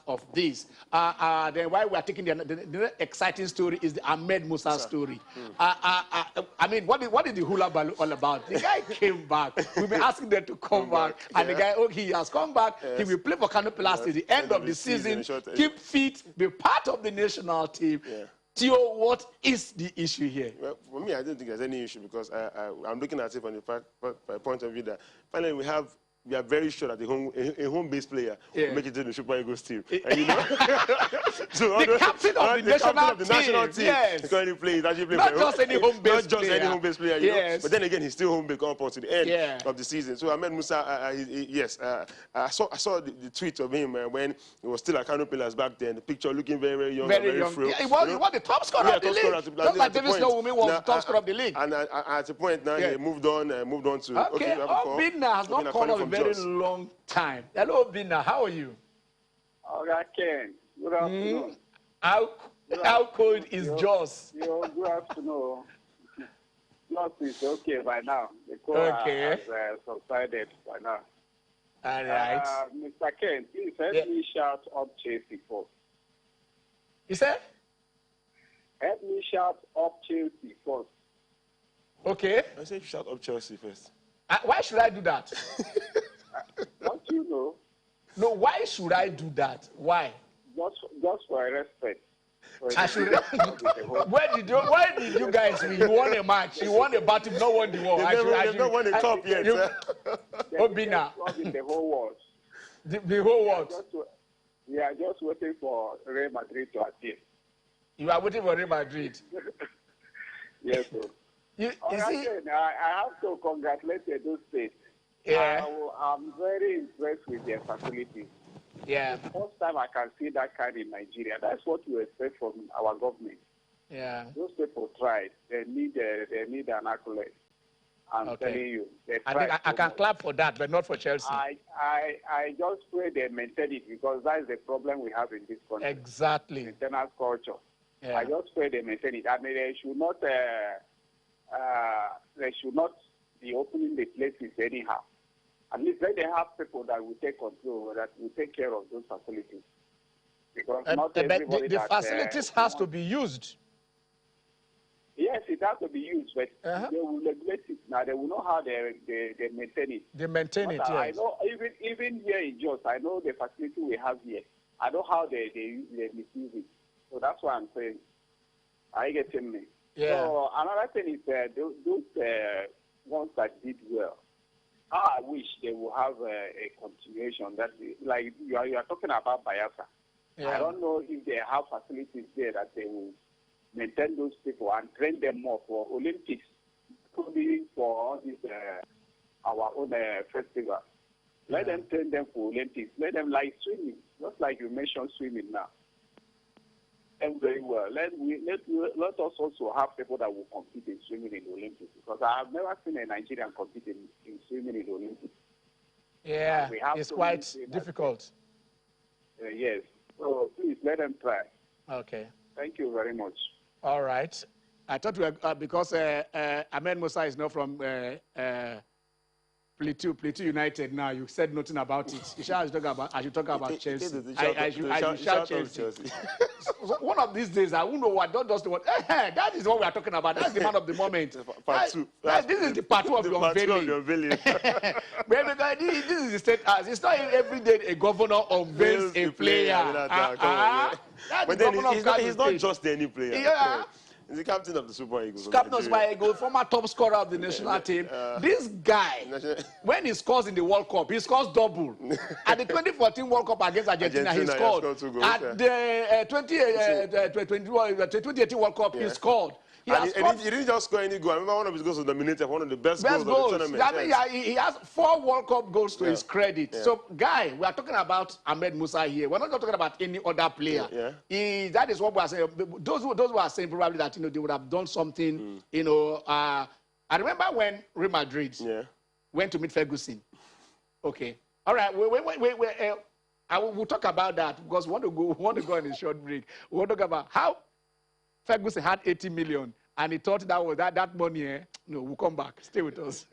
of this. Then why we are taking the exciting story is the Ahmed Musa story. I mean, what is the hula baloo all about? The guy came back. We've been asking them to come back, and the guy, he has come back. Yes. He will play for Kano Pillars till the end of the season. Keep fit, be part of the national team. Yeah. Theo, what is the issue here? Well, for me, I don't think there's any issue, because I'm looking at it from the point of view that finally we are very sure that a home-based player will make it to the Super Eagles team. And, so the captain of the national team is currently playing. Not just any home-based player. Not just any home-based player. Yes. But then again, he's still home-based up to the end of the season. So Ahmed Musa, yes, I saw the tweet of him when he was still at Kano Pillars back then. The picture looking very, very young, very frail. Yeah, he was the top scorer of the league. Just like Davis Nowumi was the top scorer of the league. And at the point now, he moved on to. Okay, Obinna has not come up very long time. Hello, Obinna. How are you? Okay, Ken. Good afternoon. How cold is Jos? Good afternoon. Jos is okay by now. The cold has subsided by now. All right. Mr. Ken, please help me shout up Chelsea first. You said? Help me shout up Chelsea first. Okay. I said shout up Chelsea first. Why should I do that? Don't you know? No, why should I do that? Why? Just for respect. I should. Why did you guys win? You won a match. You won a battle. No one the war. They don't won a cup yet. Obinna. The whole world. The whole world. We are just waiting for Real Madrid to appear. You are waiting for Real Madrid. Yes, sir. You see, I have to congratulate Edo State. Yeah. I'm very impressed with their facilities. Yeah. The first time I can see that kind in Nigeria. That's what you expect from our government. Yeah. Those people tried. They need an accolade. I'm telling you. I think I can clap for that, but not for Chelsea. I just pray they maintain it, because that is the problem we have in this country. Exactly. Maintenance culture. Yeah. I just pray they maintain it. I mean, they should not be opening the places anyhow. At least let them have people that will take control, that will take care of those facilities. Because not everybody the facilities has to be used. Yes, it has to be used, but they will regulate it now. They will know how they maintain it. They maintain it, yes. I know even here in Jos, I know the facility we have here. I know how they misuse it. So that's what I'm saying. Are you getting me? Yeah. So another thing is those ones that did well, I wish they will have a continuation. That like you are talking about Bayelsa. Yeah. I don't know if they have facilities there that they will maintain those people and train them more for Olympics, including for all this our own festival. Let them train them for Olympics. Let them like swimming, just like you mentioned swimming now. And very well. Let us also have people that will compete in swimming in the Olympics, because I have never seen a Nigerian compete in swimming in the Olympics. Yeah, it's quite difficult. Yes. So please let them try. Okay. Thank you very much. All right. I thought we were, because Ahmed Musa is not from Plateau United now. You said nothing about it. I should talk about Chelsea. I should Chelsea. So one of these days, I won't know what. Don't just know what. That is what we are talking about. That's the man of the moment. Part two. This is the part two of the unveiling. Because this is the state house. It's not every day a governor unveils a player. But then he's not just any player. Yeah. He's the captain of the Super Eagles. Captain of the Super Eagles, former top scorer of the national team. This guy, when he scores in the World Cup, he scores double. At the 2014 World Cup against Argentina, he scored. At the 2018 World Cup, he scored. He didn't just score any goal. I remember one of his goals was nominated for one of the best goals of the tournament. I mean, he has 4 World Cup goals to his credit. So, guy, we are talking about Ahmed Musa here. We're not talking about any other player. That is what we are saying. Those who are saying probably that they would have done something. I remember when Real Madrid went to meet Ferguson. Okay, all right. We'll talk about that because we want to go on a short break. We want to talk about how Ferguson had 80 million and he thought that was that money. No, we'll come back. Stay with us.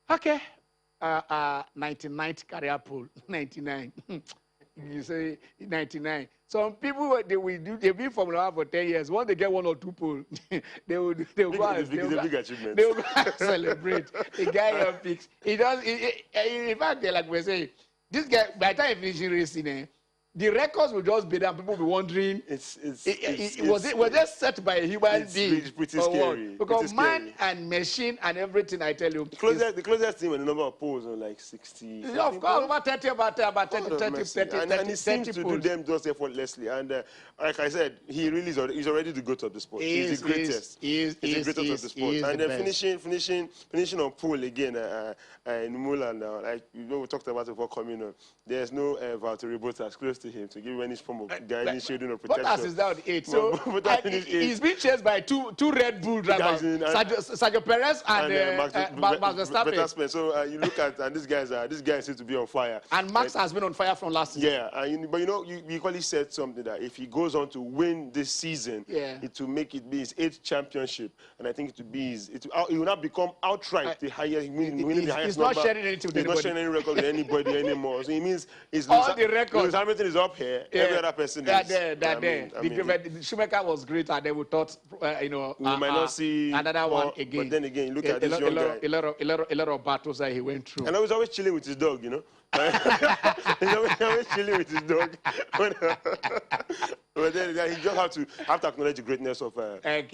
Okay. 99th career poll. 99. You say 99. Some people they've been Formula 1 for 10 years. Once they get 1 or 2 polls, they'll go and celebrate. The guy here picks. He does. In fact, like we say, this guy by the time he finishes racing, the records will just be there and people will be wondering, was it set by a human being? It's pretty scary. Because man and machine and everything, I tell you. The closest team and the number of polls are like 60. Yeah, of course, about 30, about 30. And he seems to do them just effortlessly. And like I said, he's already the GOAT of the sport. He's the greatest. He's the greatest of the sport. And then finishing on pole again in Mulan now. Like, we talked about it before coming on. There's no Valtteri Bottas close to him to give him any form of guidance, shielding, or protection. Bottas is down 8. So he's been chased by two Red Bull drivers, Sergio Perez and Max Verstappen. So you look at and these guys seem to be on fire. And Max has been on fire from last season. Yeah, but you equally said something that if he goes on to win this season, it will make it be his 8th championship, and I think it will be he will not become outright the highest winning the highest number. He's not sharing anything with anybody. He's not sharing any record with anybody anymore. So it means all the records. Lewis Hamilton is up here. Every other person is. The Schumacher was great, and then we thought, we might not see another one again. But then again, look at this young guy. A lot of battles that he went through. And I was always chilling with his dog, He's always chilling with his dog. But then he just have to acknowledge the greatness of all right.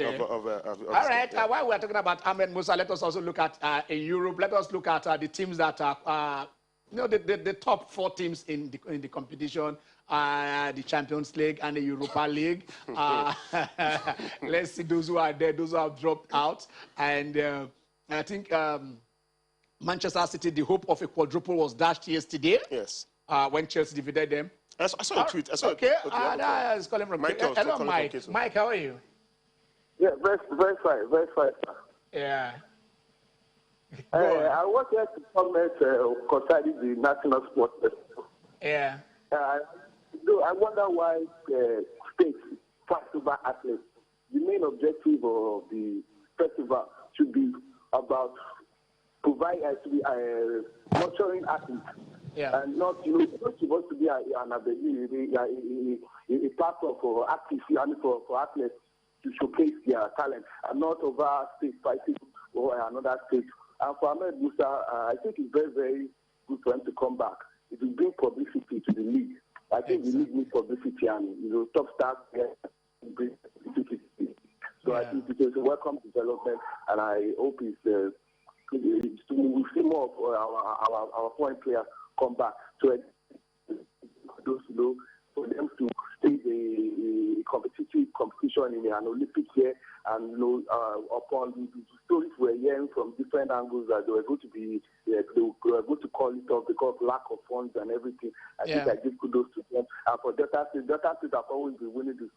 While we're talking about Ahmed Musa, let us also look at in Europe. Let us look at the teams that are the top 4 teams in the competition. The Champions League and the Europa League. Let's see those who are there, those who have dropped out. And I think Manchester City, the hope of a quadruple was dashed yesterday. Yes. When Chelsea defeated them. I saw a tweet. Okay. I was calling from Mike. Hello, Mike. Mike, how are you? Yeah, very fine. Very fine. Yeah. I want to comment concerning the National Sports Festival. Yeah. I wonder why states fight over athletes. The main objective of the festival should be about nurturing athletes. Yeah. And not, not supposed to be an avenue, a platform for athletes to showcase their talent, and not over state fighting or another state. And for Ahmed Musa, I think it's very, very good for him to come back. It will bring publicity to the league. I think the league needs publicity, and top stars bring publicity. So I think it is a welcome development, and I hope we'll see more of our foreign players come back. So those for them to stay a competition in an Olympic year, and upon the stories we're hearing from different angles that they were going to call it off because of lack of funds and everything. I think I give kudos to them. And for Delta State have always been winning the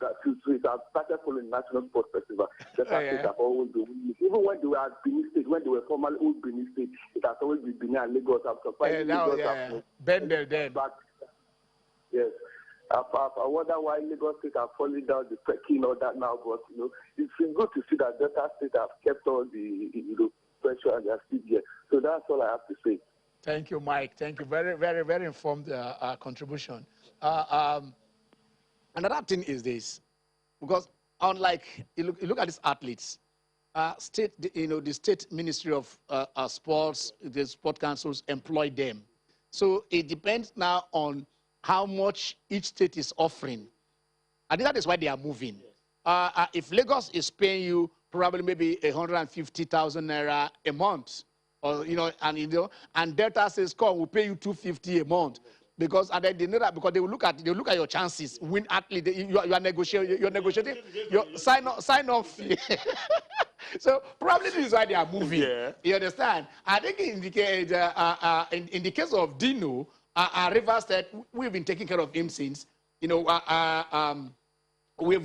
series. I've started following National Sports Festival. Delta State have always been winning. Even when they were at Benin State, when they were formerly old Benin State, it has always been Benin and Lagos. I'm surprised. Bendel then. Yes. I wonder why Lagos State are falling down the pecking all that now, but it's been good to see that Delta State have kept all the pressure and they are still here. So that's all I have to say. Thank you, Mike. Thank you. Very, very, very informed contribution. Another thing is this, because unlike you look at these athletes, the state ministry of sports, the sport councils employ them. So it depends now on how much each state is offering. I think that is why they are moving. If Lagos is paying you probably maybe 150,000 naira a month, or and Delta says, "Come, we'll pay you 250 a month," because and then they know that because they will look at your chances. Win athlete, you are negotiating. You're negotiating. Your sign off. So probably this is why they are moving. Yeah. You understand? I think in the case of Dino, Rivers State, we've been taking care of him since. We've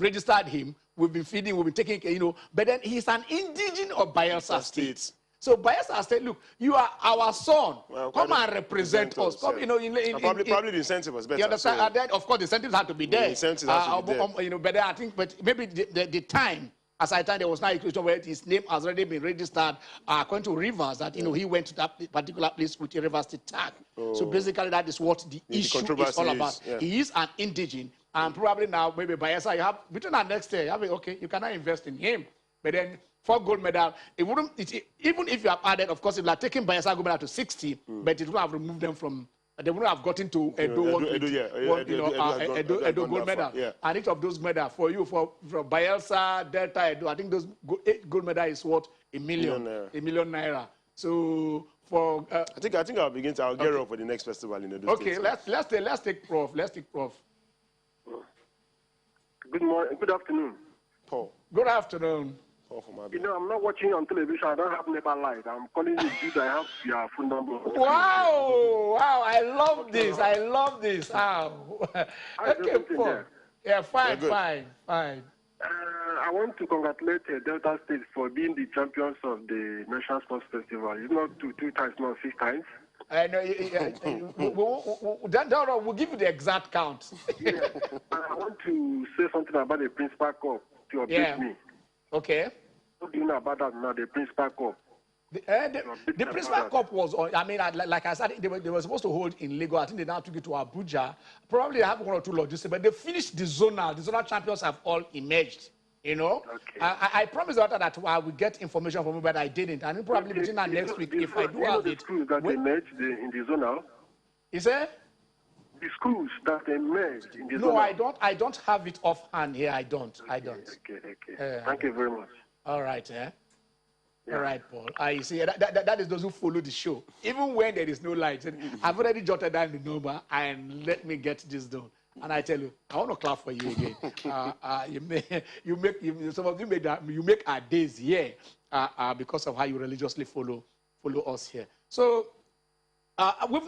registered him. We've been feeding. We've been taking care. But then he's an indigene of Bayelsa State. So Bayelsa State, look, you are our son. Well, come and represent us. Come, probably the incentive was better. You understand? So, then, of course, the incentives had to be there. The incentives had to be there. But I think, maybe the time. As I thought there was now a question where his name has already been registered according to Rivers, that he went to that particular place with a Rivers State tag. Oh. So basically that is what the issue is all about. Yeah. He is an indigene, and probably now maybe Bayelsa, you have between our next year, you cannot invest in him. But then for gold medal, even if you have added, of course, if you are taking Bayelsa gold medal to 60, but it would have removed them from. They wouldn't have gotten to Edo gold medal. Yeah. And each of those medals for you, for Bayelsa, Delta, Edo, I think those 8 gold medal is worth $1 million. $1 million naira. So for I think I'll get up for the next festival in Edo. Okay, let's take Prof. Let's take Prof. Good morning. Good afternoon, Paul. Good afternoon. I'm not watching on television. I don't have Nepal Light. I'm calling you due I have your phone number. Wow! Wow! I love this. I love this. Wow. Okay, Paul. Yeah, fine. I want to congratulate Delta State for being the champions of the National Sports Festival. It's not two times, not 6 times. I know. We'll give you the exact count. Yeah. I want to say something about the Principal Cup to update me. Okay. What do you know about that now, the Principal Cup? The Principal Cup was on, like I said, they were supposed to hold in Lagos. I think they now took it to Abuja. Probably they have 1 or 2 logistics, but they finished the zonal. The zonal champions have all emerged, Okay. I promised that I will get information from you, but I didn't. And probably between now next week, if I do have it. The schools that emerged in the zonal? Is it? The schools that emerged in the zonal? No, I don't have it offhand here. I don't. Okay. Thank you very much. All right, Yeah. All right, Paul. I see. That is those who follow the show. Even when there is no light, I've already jotted down the number and let me get this done. And I tell you, I want to clap for you again. Some of you make our days here because of how you religiously follow us here. So have we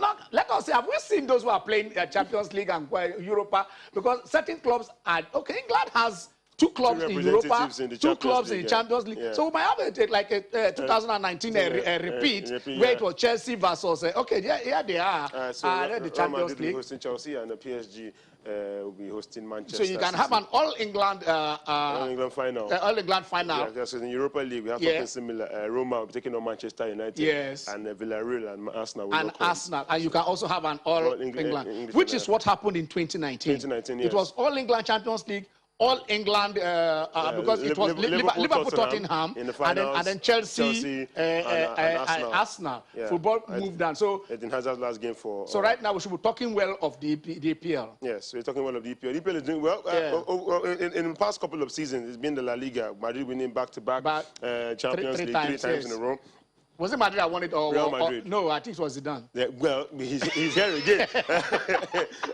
seen those who are playing Champions League and Europa? Because certain clubs England has 2 clubs in Europa, 2 clubs in Champions League. Yeah. So we might have a 2019 repeat where it was Chelsea versus. Here they are. The Champions League. Hosting Chelsea and the PSG will be hosting Manchester. So you can have an All England final. All England final. Yeah, so in the Europa League we have something similar. Roma will be taking on Manchester United. Yes. And Villarreal and Arsenal. And you can also have an All England, which is what happened in 2019. 2019, yes. It was All England Champions League. All England because it was Liverpool, Tottenham, in the finals, and then Chelsea and Arsenal. Yeah. Football moved on. So Eden Hazard's last game for. So right now we should be talking well of the EPL. Yes, we're talking well of the EPL. The EPL is doing well. In the past couple of seasons, it's been the La Liga. Madrid winning back-to-back Champions League 3 times in a row. Was it Madrid that won it or Real Madrid? No, I think it was Zidane. Yeah, well, he's here again.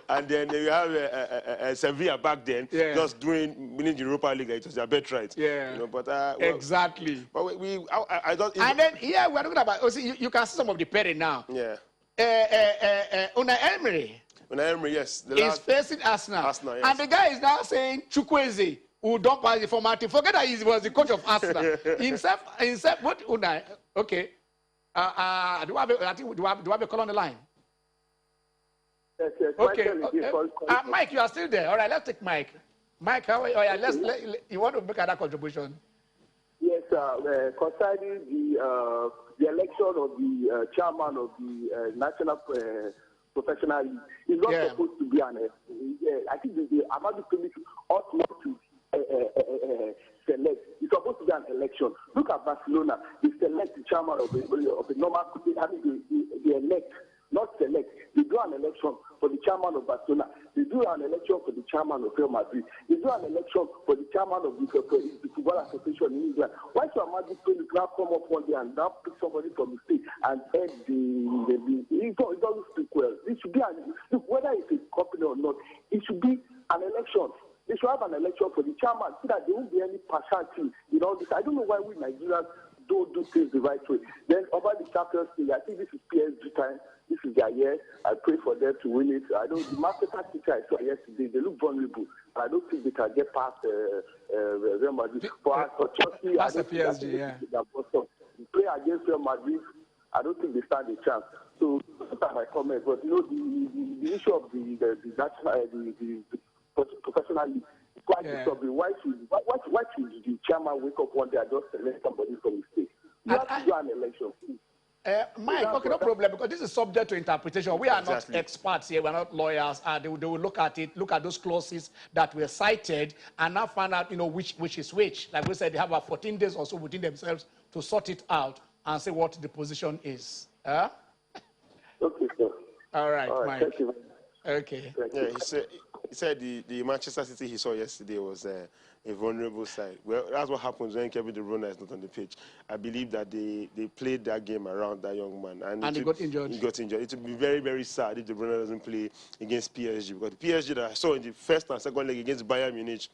And then you have Sevilla back then, just winning the Europa League. It was their birthright. Yeah. Exactly. But I don't. And then here we're talking about. You can see some of the pairing now. Yeah. Unai Emery. Unai Emery, yes. He's facing Arsenal. Arsenal, yes. And the guy is now saying Chukwueze, who don't pass the formatting. Forget that he was the coach of Arsenal. himself, what Unai? Okay. Do I have a call on the line? Yes, yes. Okay. Mike, you are still there. All right, let's take Mike. Mike, how are you? Oh, yeah, you want to make another contribution? Yes, concerning the election of the chairman of the National Professional League, it's not supposed to be an. I think the Ahmadu Committee ought not to select. It's supposed to be an election. Look at Barcelona. They select the chairman of the normal. I mean, they elect, not select. They do an election for the chairman of Barcelona. They do an election for the chairman of Real Madrid. They do an election for the chairman of the Football Association in England. Why should Ahmadu Committee now come up one day and now pick somebody from the state and head it doesn't speak well. It should be whether it's a company or not, it should be an election. They should have an election for the chairman so that there won't be any partiality in all this. I don't know why we Nigerians don't do things the right way. Then about the Champions League, I think this is PSG time. This is their year. I pray for them to win it. The Mastercard teacher I saw yesterday, they look vulnerable. I don't think they can get past Real Madrid. For Chelsea, I don't think they play against Real Madrid. I don't think they stand a chance. So that's my comment. But you know, the issue of the professional league is quite disturbing. Why should the chairman wake up one day and just select somebody from the state? You have to do an election, please. Mike, okay, no problem, because this is subject to interpretation. We are not experts here, we're not lawyers, and they will look at it, look at those clauses that were cited, and now find out, you know, which is which. Like we said, they have about 14 days or so within themselves to sort it out and say what the position is. Okay, sir. All right, Mike. Thank you. Okay. Yeah, he said the Manchester City he saw yesterday was a vulnerable side. Well, that's what happens when Kevin De Bruyne is not on the pitch. I believe that they played that game around that young man. And he got injured. He got injured. It would be very, very sad if De Bruyne doesn't play against PSG. Because the PSG that I saw in the first and second leg against Bayern Munich,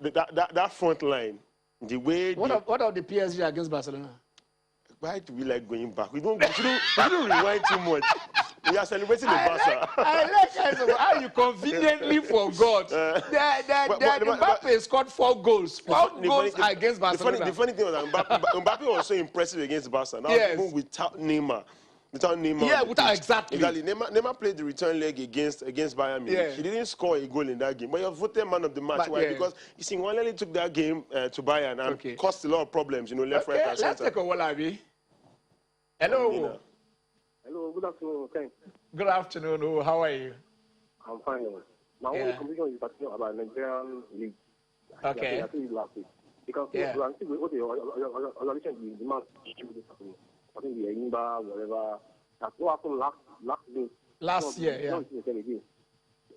that front line, the way... What of the PSG against Barcelona? Why do we like going back? We don't rewind too much. We are celebrating the Barca. I like how you conveniently forgot. Mbappe scored 4 goals. 4 goals against Barcelona. The funny thing was that Mbappe was so impressive against Barca. Now, even without Neymar. Yeah, exactly. Neymar played the return leg against Bayern Munich. Yeah. He didn't score a goal in that game. But he was voted man of the match. Why? Because he single-handedly took that game to Bayern and caused a lot of problems, you know, left, right, and center. Let's take a Wallaby. Hello. Hello, good afternoon. Thanks. Good afternoon. How are you? I'm fine. My only confusion is talking about Nigerian league. Okay. I think it's last week. Because I'm still with the organization, the demand, I think the Enyimba, whatever. That's what happened last week. Last year, yeah.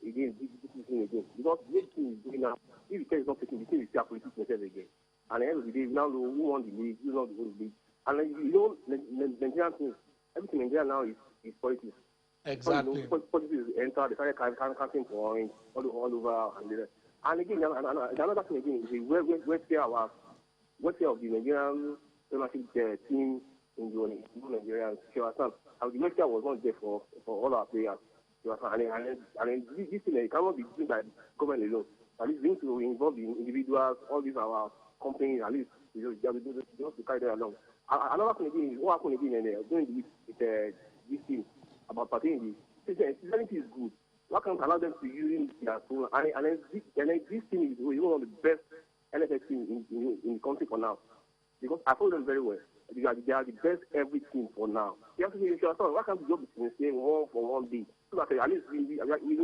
Again, because this team is doing now, if the team is not taking the team is still politics themselves again. And at the end of the day, we now know who won the league, who won the whole league. And you know, Nigerian teams, everything in Nigeria now is politics. Exactly. So, politics enter, they started counting points all over. And again, another thing again is the welfare of the Nigerian team in the Nigerian. And the welfare was not there for all our players. And this thing it cannot be done by government alone. At least we need to involve the individuals, all these our companies, at least just to carry them along. Another thing again is what happened again during this thing about pertaining the sincerity is good. Why can't allow them to use their phone? And then this team is one of the best NFS teams in the country for now. Because I follow them very well. They are the best every team for now. You have to say, why can't we just be sincere one for one day? So that at least we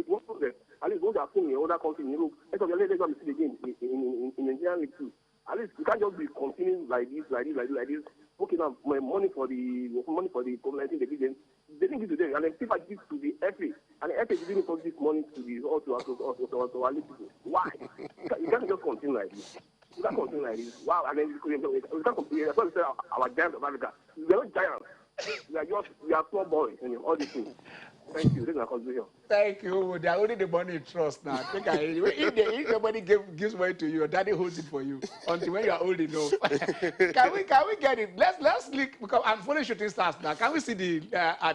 work for them. At least what they are seeing in other countries in Europe, let's go and see the game in Nigerian League too. At least we can't just be continuing like this. Okay, now money for the COVID-19 division. They didn't give to them, and then people give to the FA, and the FA didn't give this money to our league people. Why? You can't just continue like this. You can't continue like this. Wow, and then we can't continue. That's why we say our giants of Africa. We are not giants. We are small boys and all these things. Thank you. This is my conclusion. Thank you. They are only the money you trust now. If nobody gives money to you, your daddy holds it for you until when you are old enough. Can we get it? Let's leak, because I'm fully shooting stars now. Can we see the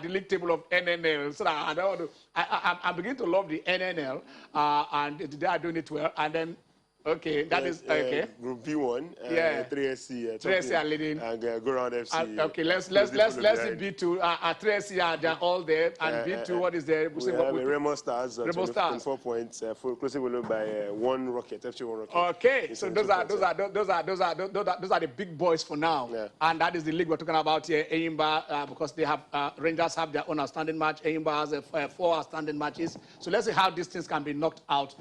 league table of NNL? So that I don't want to. I'm beginning to love the NNL, and they are doing it well. And then Okay, that is okay. Group B1. Yeah. 3SC. 3SC are leading. And Go Round FC. Okay, let's B2. 3SC they're all there, and B2 what is there? We have Remo Stars. 24 points. Closely followed by One Rocket. FC One Rocket. Okay, so those are the big boys for now, and that is the league we're talking about here. Enyimba, because they have Rangers have their own outstanding match. Enyimba has 4 outstanding matches. So let's see how these things can be knocked out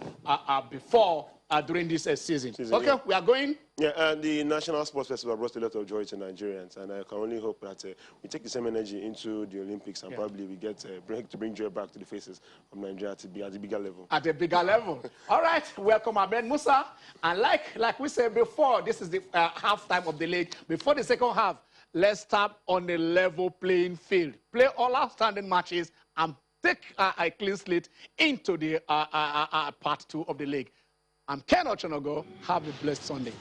before during this season. Okay, we are going. Yeah, and the National Sports Festival brought a lot of joy to Nigerians, and I can only hope that we take the same energy into the Olympics, and probably we get to bring joy back to the faces of Nigeria to be at the bigger level. At a bigger level. All right, welcome Ahmed Musa. And like we said before, this is the halftime of the league. Before the second half, let's start on a level playing field. Play all outstanding matches and take a clean slate into the part 2 of the league. I'm Ken Ochonogo. Have a blessed Sunday.